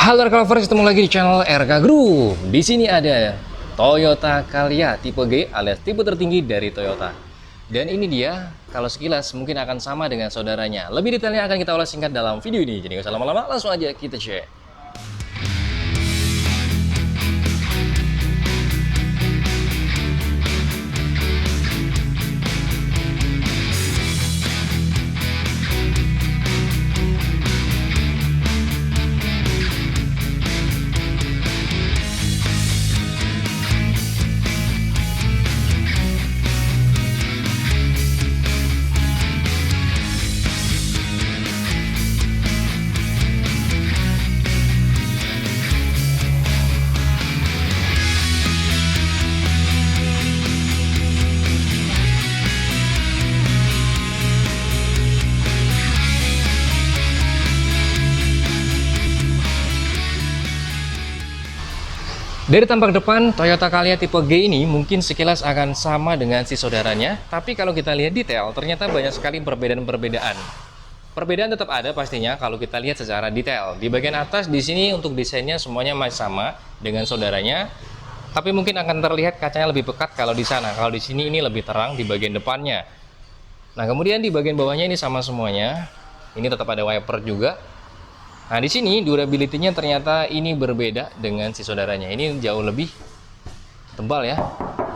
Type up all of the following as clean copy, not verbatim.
Halo RK Lovers, ketemu lagi di channel RK Group. Di sini ada Toyota Calya tipe G alias tipe tertinggi dari Toyota. Dan ini dia, kalau sekilas mungkin akan sama dengan saudaranya. Lebih detailnya akan kita ulas singkat dalam video ini. Jadi nggak usah lama-lama, langsung aja kita cek. Dari tampak depan, Toyota Calya tipe G ini mungkin sekilas akan sama dengan si saudaranya, tapi kalau kita lihat detail, ternyata banyak sekali perbedaan-perbedaan. Perbedaan tetap ada pastinya kalau kita lihat secara detail. Di bagian atas di sini untuk desainnya semuanya masih sama dengan saudaranya, tapi mungkin akan terlihat kacanya lebih pekat kalau di sana. Kalau di sini ini lebih terang di bagian depannya. Nah, kemudian di bagian bawahnya ini sama semuanya. Ini tetap ada wiper juga. Nah, di sini durability-nya ternyata ini berbeda dengan si saudaranya. Ini jauh lebih tebal ya.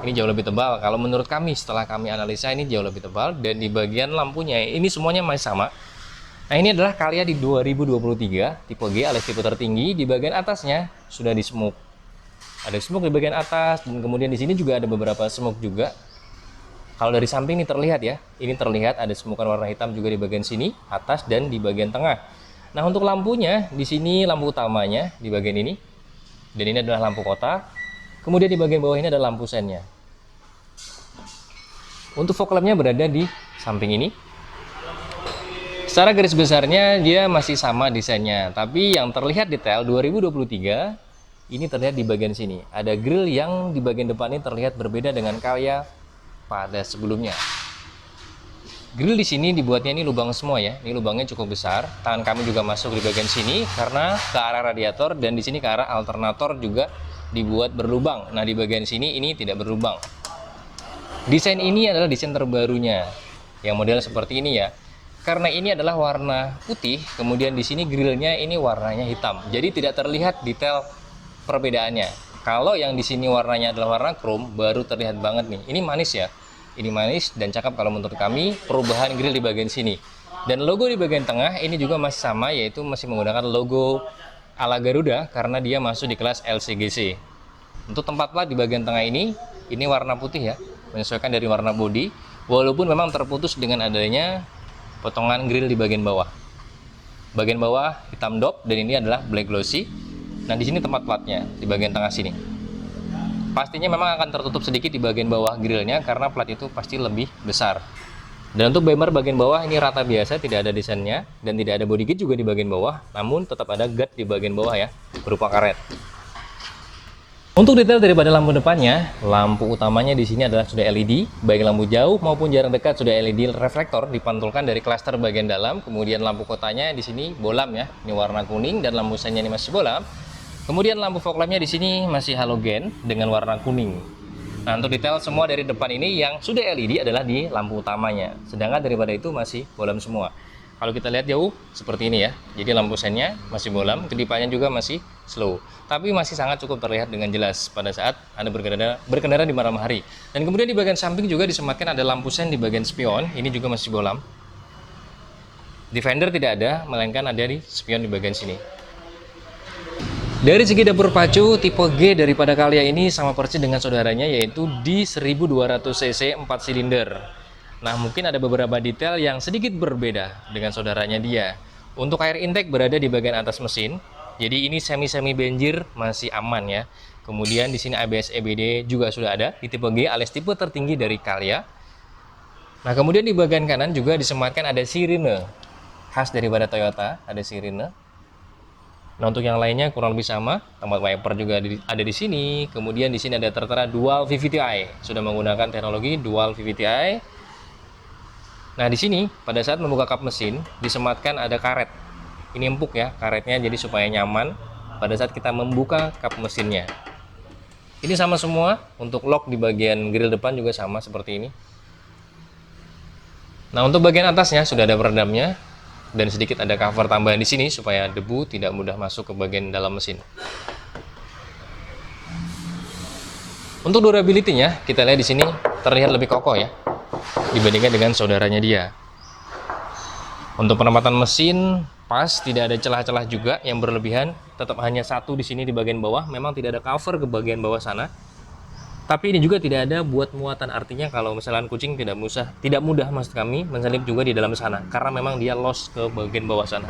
Ini jauh lebih tebal. Kalau menurut kami, setelah kami analisa ini jauh lebih tebal. Dan di bagian lampunya ini semuanya masih sama. Nah, ini adalah Calya di 2023 tipe G alias tipe tertinggi. Di bagian atasnya sudah di smoke. Ada smoke di bagian atas dan kemudian di sini juga ada beberapa smoke juga. Kalau dari samping ini terlihat ya. Ini terlihat ada smoke warna hitam juga di bagian sini, atas dan di bagian tengah. Nah, untuk lampunya, di sini lampu utamanya di bagian ini. Dan ini adalah lampu kota. Kemudian di bagian bawah ini ada lampu sennya. Untuk fog lampnya berada di samping ini. Secara garis besarnya dia masih sama desainnya. Tapi yang terlihat detail 2023, ini terlihat di bagian sini. Ada grill yang di bagian depan ini terlihat berbeda dengan Calya pada sebelumnya. Grill di sini dibuatnya ini lubang semua ya. Ini lubangnya cukup besar. Tangan kami juga masuk di bagian sini karena ke arah radiator dan di sini ke arah alternator juga dibuat berlubang. Nah, di bagian sini ini tidak berlubang. Desain ini adalah desain terbarunya. Yang model seperti ini ya. Karena ini adalah warna putih, kemudian di sini grillnya ini warnanya hitam. Jadi tidak terlihat detail perbedaannya. Kalau yang di sini warnanya adalah warna chrome, baru terlihat banget nih. Ini manis ya. Ini manis dan cakep kalau menurut kami. Perubahan grill di bagian sini dan logo di bagian tengah ini juga masih sama, yaitu masih menggunakan logo ala Garuda karena dia masuk di kelas LCGC. Untuk tempat plat di bagian tengah ini warna putih ya, menyesuaikan dari warna bodi, walaupun memang terputus dengan adanya potongan grill di bagian bawah. Bagian bawah hitam dop dan ini adalah black glossy. Nah, di sini tempat platnya di bagian tengah sini. Pastinya memang akan tertutup sedikit di bagian bawah grillnya karena plat itu pasti lebih besar. Dan untuk bumper bagian bawah ini rata biasa, tidak ada desainnya dan tidak ada body kit juga di bagian bawah, namun tetap ada guard di bagian bawah ya, berupa karet. Untuk detail daripada lampu depannya, lampu utamanya di sini adalah sudah LED, baik lampu jauh maupun jarak dekat sudah LED reflektor dipantulkan dari klaster bagian dalam. Kemudian lampu kotanya di sini bolam ya, ini warna kuning dan lampu sennya ini masih bolam. Kemudian lampu fog lampnya di sini masih halogen dengan warna kuning. Nah, untuk detail semua dari depan ini yang sudah LED adalah di lampu utamanya. Sedangkan daripada itu masih bolam semua. Kalau kita lihat jauh seperti ini ya. Jadi lampu sennya masih bolam, kedipannya juga masih slow. Tapi masih sangat cukup terlihat dengan jelas pada saat Anda berkendara di malam hari. Dan kemudian di bagian samping juga disematkan ada lampu sen di bagian spion. Ini juga masih bolam. Di fender tidak ada, melainkan ada di spion di bagian sini. Dari segi dapur pacu, tipe G daripada Calya ini sama persis dengan saudaranya, yaitu di 1200 cc 4 silinder. Nah, mungkin ada beberapa detail yang sedikit berbeda dengan saudaranya dia. Untuk air intake berada di bagian atas mesin, jadi ini semi-semi banjir masih aman ya. Kemudian di sini ABS EBD juga sudah ada di tipe G alias tipe tertinggi dari Calya. Nah, kemudian di bagian kanan juga disematkan ada sirine khas daripada Toyota, ada sirine. Nah, untuk yang lainnya kurang lebih sama, tempat wiper juga ada di sini. Kemudian di sini ada tertera dual VVTi, sudah menggunakan teknologi dual VVTi. Nah, di sini pada saat membuka kap mesin disematkan ada karet. Ini empuk ya karetnya, jadi supaya nyaman. pada saat kita membuka kap mesinnya. Ini sama semua, untuk lock di bagian grill depan juga sama seperti ini. Nah, untuk bagian atasnya sudah ada peredamnya dan sedikit ada cover tambahan di sini supaya debu tidak mudah masuk ke bagian dalam mesin. Untuk durability-nya, kita lihat di sini terlihat lebih kokoh ya dibandingkan dengan saudaranya dia. Untuk penempatan mesin pas, tidak ada celah-celah juga yang berlebihan, tetap hanya satu di sini di bagian bawah. Memang tidak ada cover ke bagian bawah sana. Tapi ini juga tidak ada buat muatan, artinya kalau misalnya kucing tidak mudah maksud kami menselip juga di dalam sana karena memang dia lost ke bagian bawah sana.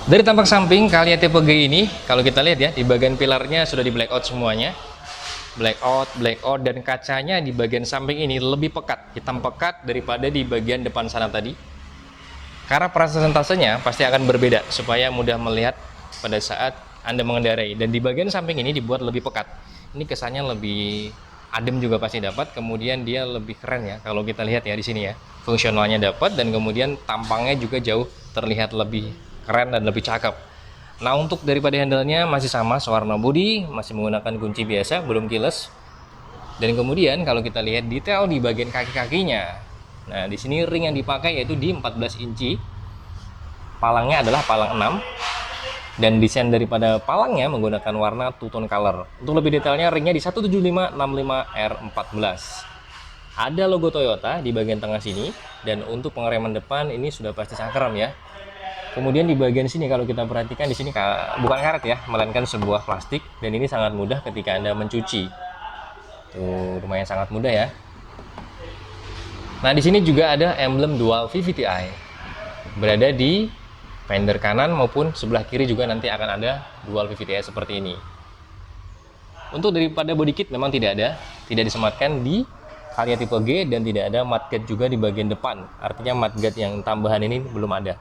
Dari tampak samping Calya tipe G ini, kalau kita lihat ya, di bagian pilarnya sudah di blackout semuanya. Blackout, dan kacanya di bagian samping ini lebih pekat, hitam pekat daripada di bagian depan sana tadi. Karena presentasenya pasti akan berbeda supaya mudah melihat pada saat Anda mengendarai. Dan di bagian samping ini dibuat lebih pekat. Ini kesannya lebih adem juga pasti dapat, kemudian dia lebih keren ya kalau kita lihat ya di sini ya. Fungsionalnya dapat dan kemudian tampangnya juga jauh terlihat lebih keren dan lebih cakep. Nah, untuk daripada handle-nya masih sama, sewarna body, masih menggunakan kunci biasa, belum keyless. Dan kemudian kalau kita lihat detail di bagian kaki-kakinya. Nah, di sini ring yang dipakai yaitu di 14 inci. Palangnya adalah palang 6. Dan desain daripada palangnya menggunakan warna two tone color. Untuk lebih detailnya, ringnya di 175/65R14. Ada logo Toyota di bagian tengah sini. Dan untuk pengereman depan ini sudah pasti cakram ya. Kemudian di bagian sini kalau kita perhatikan, di sini bukan karet ya, melainkan sebuah plastik, dan ini sangat mudah ketika Anda mencuci. Tuh, lumayan sangat mudah ya. Nah, di sini juga ada emblem dual VVTi. Berada di fender kanan maupun sebelah kiri juga nanti akan ada dual VVTi seperti ini. Untuk daripada body kit memang tidak disematkan di Calya tipe G, dan tidak ada mudguard juga di bagian depan. Artinya mudguard yang tambahan ini belum ada.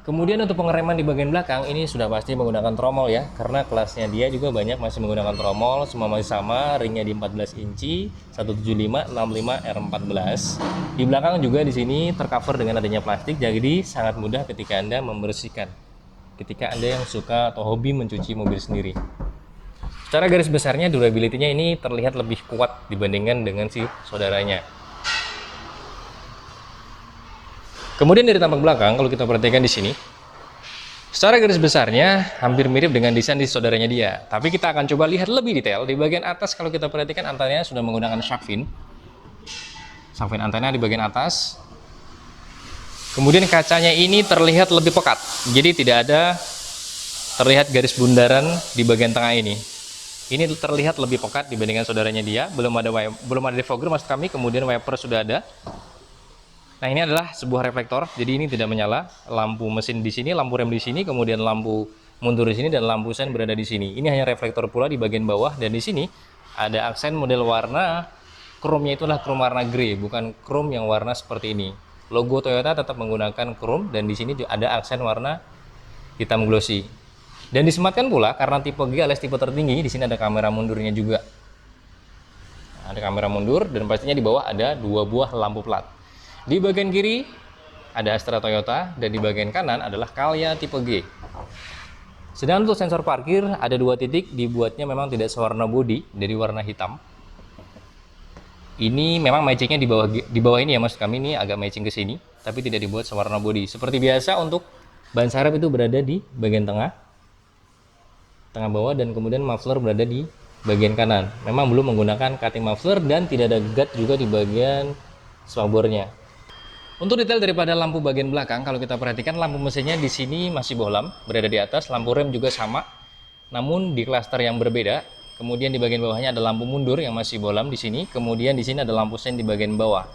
Kemudian untuk pengereman di bagian belakang ini sudah pasti menggunakan tromol ya, karena kelasnya dia juga banyak masih menggunakan tromol, semua masih sama, ringnya di 14 inci, 175/65R14. Di belakang juga di sini tercover dengan adanya plastik, jadi sangat mudah ketika Anda membersihkan. Ketika Anda yang suka atau hobi mencuci mobil sendiri. Secara garis besarnya durability-nya ini terlihat lebih kuat dibandingkan dengan si saudaranya. Kemudian dari tampak belakang kalau kita perhatikan di sini, secara garis besarnya hampir mirip dengan desain di saudaranya dia. Tapi kita akan coba lihat lebih detail di bagian atas. Kalau kita perhatikan, antenanya sudah menggunakan shark fin. Shark fin antena di bagian atas. Kemudian kacanya ini terlihat lebih pekat, jadi tidak ada terlihat garis bundaran di bagian tengah ini. Ini terlihat lebih pekat dibandingkan saudaranya dia. Belum ada defogger maksud kami. Kemudian wiper sudah ada. Nah, ini adalah sebuah reflektor, jadi ini tidak menyala. Lampu mesin di sini, lampu rem di sini, kemudian lampu mundur di sini, dan lampu sen berada di sini. Ini hanya reflektor pula di bagian bawah, dan di sini ada aksen model warna chrome-nya, itulah chrome warna grey, bukan chrome yang warna seperti ini. Logo Toyota tetap menggunakan chrome, dan di sini juga ada aksen warna hitam glossy. Dan disematkan pula karena tipe G alias tipe tertinggi, di sini ada kamera mundurnya juga. Ada kamera mundur, dan pastinya di bawah ada 2 buah lampu plat. Di bagian kiri ada Astra Toyota, dan di bagian kanan adalah Calya tipe G. Sedangkan untuk sensor parkir ada 2 titik, dibuatnya memang tidak sewarna body, dari warna hitam. Ini memang matchingnya di bawah ini ya, maksud kami ini agak matching ke sini, tapi tidak dibuat sewarna body. Seperti biasa untuk ban serep itu berada di bagian tengah bawah, dan kemudian muffler berada di bagian kanan. Memang belum menggunakan cutting muffler, dan tidak ada guard juga di bagian spakbornya. Untuk detail daripada lampu bagian belakang, kalau kita perhatikan lampu mesinnya di sini masih bohlam, berada di atas. Lampu rem juga sama, namun di klaster yang berbeda. Kemudian di bagian bawahnya ada lampu mundur yang masih bohlam di sini. Kemudian di sini ada lampu sen di bagian bawah.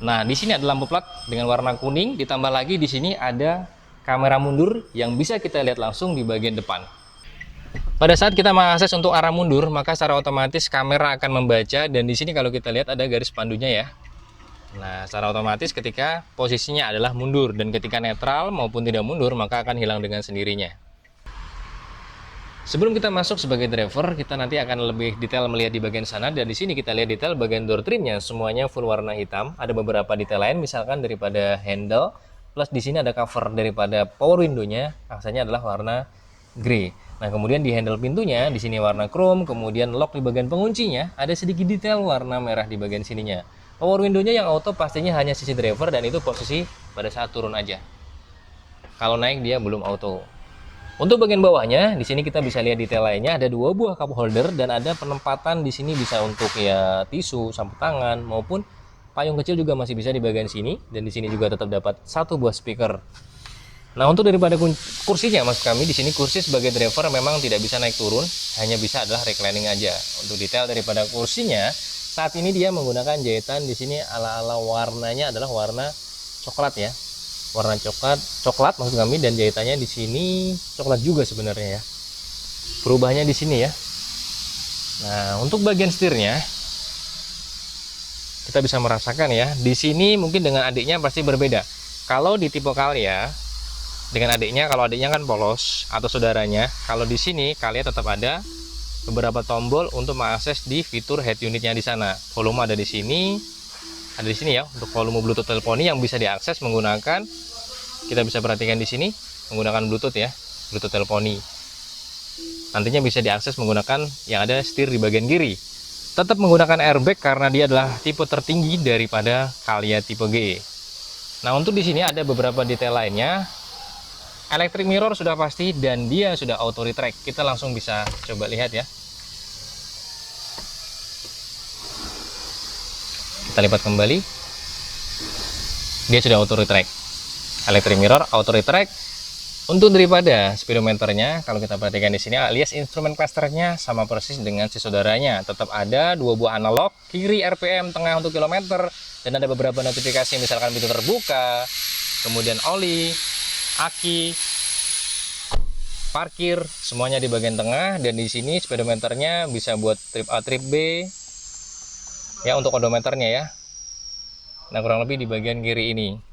Nah, di sini ada lampu plat dengan warna kuning. Ditambah lagi di sini ada kamera mundur yang bisa kita lihat langsung di bagian depan. Pada saat kita mengakses untuk arah mundur, maka secara otomatis kamera akan membaca, dan di sini kalau kita lihat ada garis pandunya ya. Nah, secara otomatis ketika posisinya adalah mundur, dan ketika netral maupun tidak mundur maka akan hilang dengan sendirinya. Sebelum kita masuk sebagai driver, kita nanti akan lebih detail melihat di bagian sana, dan di sini kita lihat detail bagian door trimnya semuanya full warna hitam. Ada beberapa detail lain misalkan daripada handle, plus di sini ada cover daripada power window-nya, aksanya adalah warna grey. Nah, kemudian di handle pintunya di sini warna chrome, kemudian lock di bagian penguncinya ada sedikit detail warna merah di bagian sininya. Power window-nya yang auto pastinya hanya sisi driver dan itu posisi pada saat turun aja. Kalau naik dia belum auto. Untuk bagian bawahnya, di sini kita bisa lihat detail lainnya, ada 2 buah cup holder dan ada penempatan di sini bisa untuk ya tisu, sapu tangan maupun payung kecil juga masih bisa di bagian sini, dan di sini juga tetap dapat 1 buah speaker. Nah, untuk daripada kursinya mas kami di sini kursi sebagai driver memang tidak bisa naik turun, hanya bisa adalah reclining aja. Untuk detail daripada kursinya, saat ini dia menggunakan jahitan di sini ala-ala warnanya adalah warna coklat ya. Warna coklat maksud kami, dan jahitannya di sini coklat juga sebenarnya ya. Perubahannya di sini ya. Nah, untuk bagian setirnya kita bisa merasakan ya. Di sini mungkin dengan adiknya pasti berbeda. Kalau di tipe Calya dengan adiknya, kalau adiknya kan polos atau saudaranya, kalau di sini Calya tetap ada beberapa tombol untuk mengakses di fitur head unitnya di sana. Volume ada di sini ya, untuk volume Bluetooth teleponi yang bisa diakses menggunakan, kita bisa perhatikan di sini menggunakan Bluetooth ya, Bluetooth teleponi. Nantinya bisa diakses menggunakan yang ada setir di bagian kiri. Tetap menggunakan airbag karena dia adalah tipe tertinggi daripada Calya tipe G. Nah, untuk di sini ada beberapa detail lainnya. Electric mirror sudah pasti dan dia sudah auto retract. Kita langsung bisa coba lihat ya. Kita lipat kembali. Dia sudah auto retract. Electric mirror auto retract. Untuk daripada speedometernya, kalau kita perhatikan di sini alias instrumen clusternya sama persis dengan si saudaranya. Tetap ada 2 buah analog, kiri RPM, tengah untuk kilometer, dan ada beberapa notifikasi misalkan pintu terbuka, kemudian oli, aki, parkir, semuanya di bagian tengah. Dan di sini speedometernya bisa buat trip A, trip B ya, untuk odometernya ya. Nah, kurang lebih di bagian kiri ini.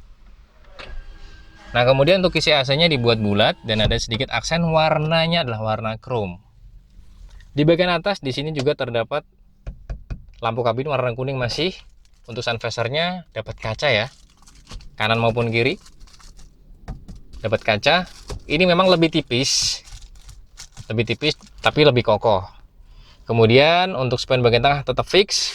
Nah, kemudian untuk kisi AC-nya dibuat bulat dan ada sedikit aksen warnanya adalah warna chrome. Di bagian atas di sini juga terdapat lampu kabin warna kuning masih. Untuk sun visor-nya dapat kaca ya, kanan maupun kiri dapat kaca. Ini memang lebih tipis tapi lebih kokoh. Kemudian untuk spine bagian tengah tetap fix.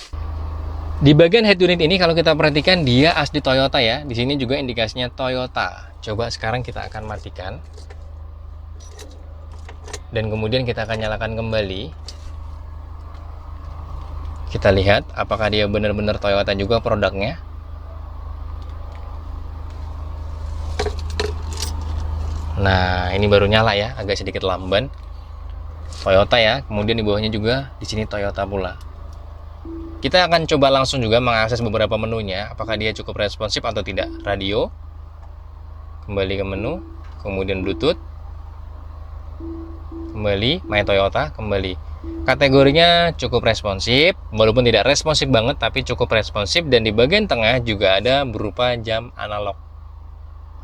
Di bagian head unit ini kalau kita perhatikan dia asli Toyota ya. Di sini juga indikasinya Toyota. Coba sekarang kita akan matikan. Dan kemudian kita akan nyalakan kembali. Kita lihat apakah dia benar-benar Toyota juga produknya. Nah, ini baru nyala ya, agak sedikit lamban. Toyota ya. Kemudian di bawahnya juga di sini Toyota pula. Kita akan coba langsung juga mengakses beberapa menunya, apakah dia cukup responsif atau tidak. Radio, kembali ke menu, kemudian Bluetooth, kembali My Toyota, kembali. Kategorinya cukup responsif, walaupun tidak responsif banget, tapi cukup responsif. Dan di bagian tengah juga ada berupa jam analog.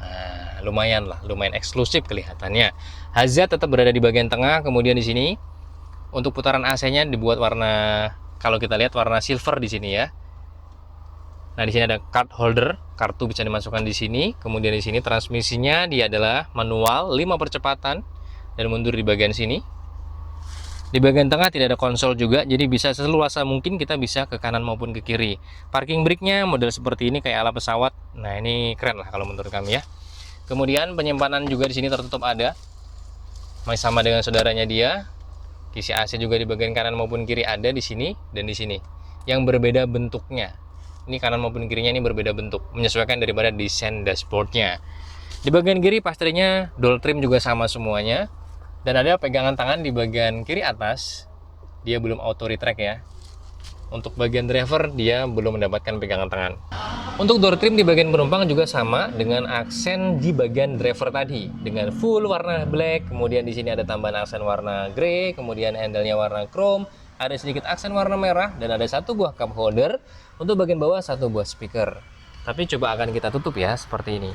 Nah, lumayan lah, lumayan eksklusif kelihatannya. Hazard tetap berada di bagian tengah. Kemudian di sini untuk putaran AC-nya dibuat warna, kalau kita lihat warna silver di sini ya. Nah, di sini ada card holder, kartu bisa dimasukkan di sini. Kemudian di sini transmisinya dia adalah manual 5 percepatan dan mundur di bagian sini. Di bagian tengah tidak ada konsol juga, jadi bisa seluasa mungkin kita bisa ke kanan maupun ke kiri. Parking brake-nya model seperti ini kayak ala pesawat. Nah, ini keren lah kalau menurut kami ya. Kemudian penyimpanan juga di sini tertutup ada. Masih sama dengan saudaranya dia. Kisi AC juga di bagian kanan maupun kiri ada di sini dan di sini. Yang berbeda bentuknya. Ini kanan maupun kirinya ini berbeda bentuk, menyesuaikan daripada desain dashboardnya. Di bagian kiri pastinya dual trim juga sama semuanya. Dan ada pegangan tangan di bagian kiri atas. Dia belum auto retract ya. Untuk bagian driver dia belum mendapatkan pegangan tangan. Untuk door trim di bagian penumpang juga sama dengan aksen di bagian driver tadi dengan full warna black. Kemudian di sini ada tambahan aksen warna grey, kemudian handle-nya warna chrome, ada sedikit aksen warna merah dan ada 1 buah cup holder. Untuk bagian bawah 1 buah speaker. Tapi coba akan kita tutup ya seperti ini.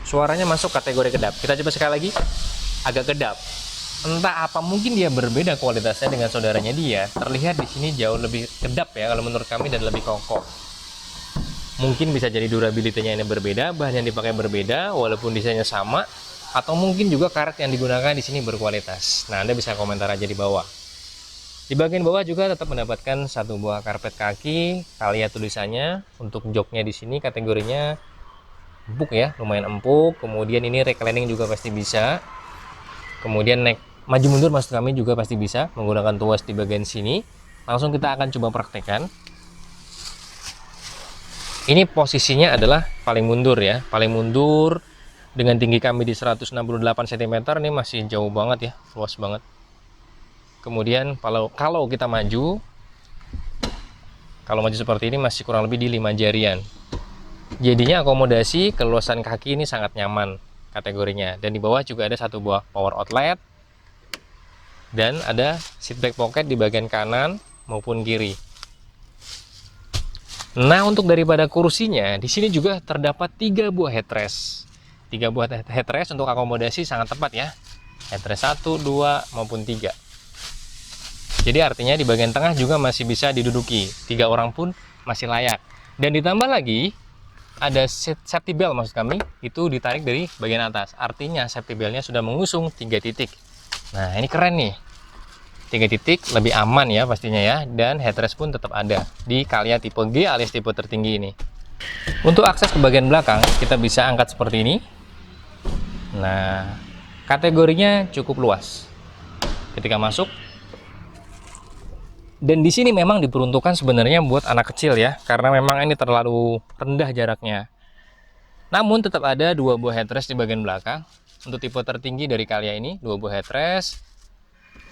Suaranya masuk kategori kedap. Kita coba sekali lagi. Agak kedap. Entah apa mungkin dia berbeda kualitasnya dengan saudaranya dia. Terlihat di sini jauh lebih kedap ya kalau menurut kami dan lebih kokoh. Mungkin bisa jadi durability-nya ini berbeda, bahan yang dipakai berbeda, walaupun desainnya sama. atau mungkin juga karet yang digunakan di sini berkualitas. Nah, Anda bisa komentar aja di bawah. Di bagian bawah juga tetap mendapatkan satu buah karpet kaki, Thalia tulisannya. Untuk joknya di sini kategorinya empuk ya, lumayan empuk. Kemudian ini reclining juga pasti bisa. Kemudian naik maju mundur maksud kami juga pasti bisa menggunakan tuas di bagian sini. Langsung kita akan coba praktekkan. Ini posisinya adalah paling mundur ya, paling mundur. Dengan tinggi kami di 168 cm, ini masih jauh banget ya, luas banget. Kemudian kalau kita maju, seperti ini masih kurang lebih di 5 jarian. Jadinya akomodasi keluasan kaki ini sangat nyaman kategorinya. Dan di bawah juga ada satu buah power outlet. Dan ada seat back pocket di bagian kanan maupun kiri. Nah, untuk daripada kursinya, di sini juga terdapat 3 buah headrest. 3 buah headrest untuk akomodasi sangat tepat ya. Headrest 1, 2, maupun 3. Jadi artinya di bagian tengah juga masih bisa diduduki. 3 orang pun masih layak. Dan ditambah lagi, ada safety belt maksud kami, itu ditarik dari bagian atas. Artinya safety beltnya sudah mengusung 3 titik. Nah, ini keren nih. 3 titik, lebih aman ya pastinya ya. Dan headrest pun tetap ada di Calya tipe G alias tipe tertinggi ini. Untuk akses ke bagian belakang, kita bisa angkat seperti ini. Nah, kategorinya cukup luas ketika masuk. Dan di sini memang diperuntukkan sebenarnya buat anak kecil ya, karena memang ini terlalu rendah jaraknya. Namun tetap ada 2 buah headrest di bagian belakang. Untuk tipe tertinggi dari Calya ini, 2 buah headrest.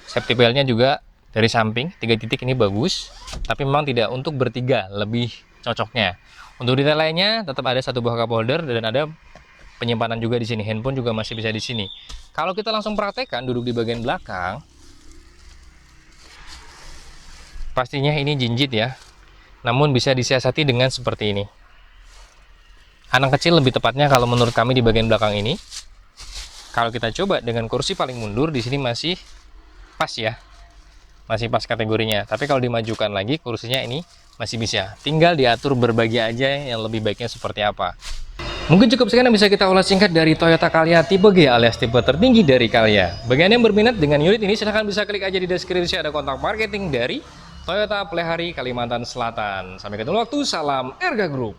Safety beltnya juga dari samping, 3 titik ini bagus. Tapi memang tidak untuk bertiga, lebih cocoknya. Untuk detail lainnya tetap ada satu buah cup holder dan ada penyimpanan juga di sini. Handphone juga masih bisa di sini. Kalau kita langsung praktekkan duduk di bagian belakang, pastinya ini jinjit ya. Namun bisa disiasati dengan seperti ini. Anak kecil lebih tepatnya kalau menurut kami di bagian belakang ini. Kalau kita coba dengan kursi paling mundur di sini masih pas ya. Masih pas kategorinya. Tapi kalau dimajukan lagi kursinya ini masih bisa. Tinggal diatur berbagi aja yang lebih baiknya seperti apa. Mungkin cukup sekian yang bisa kita ulas singkat dari Toyota Calya tipe G alias tipe tertinggi dari Calya. Bagi Anda yang berminat dengan unit ini, silahkan bisa klik aja di deskripsi, ada kontak marketing dari Toyota Plehari Kalimantan Selatan. Sampai ketemu waktu, salam Erga Group.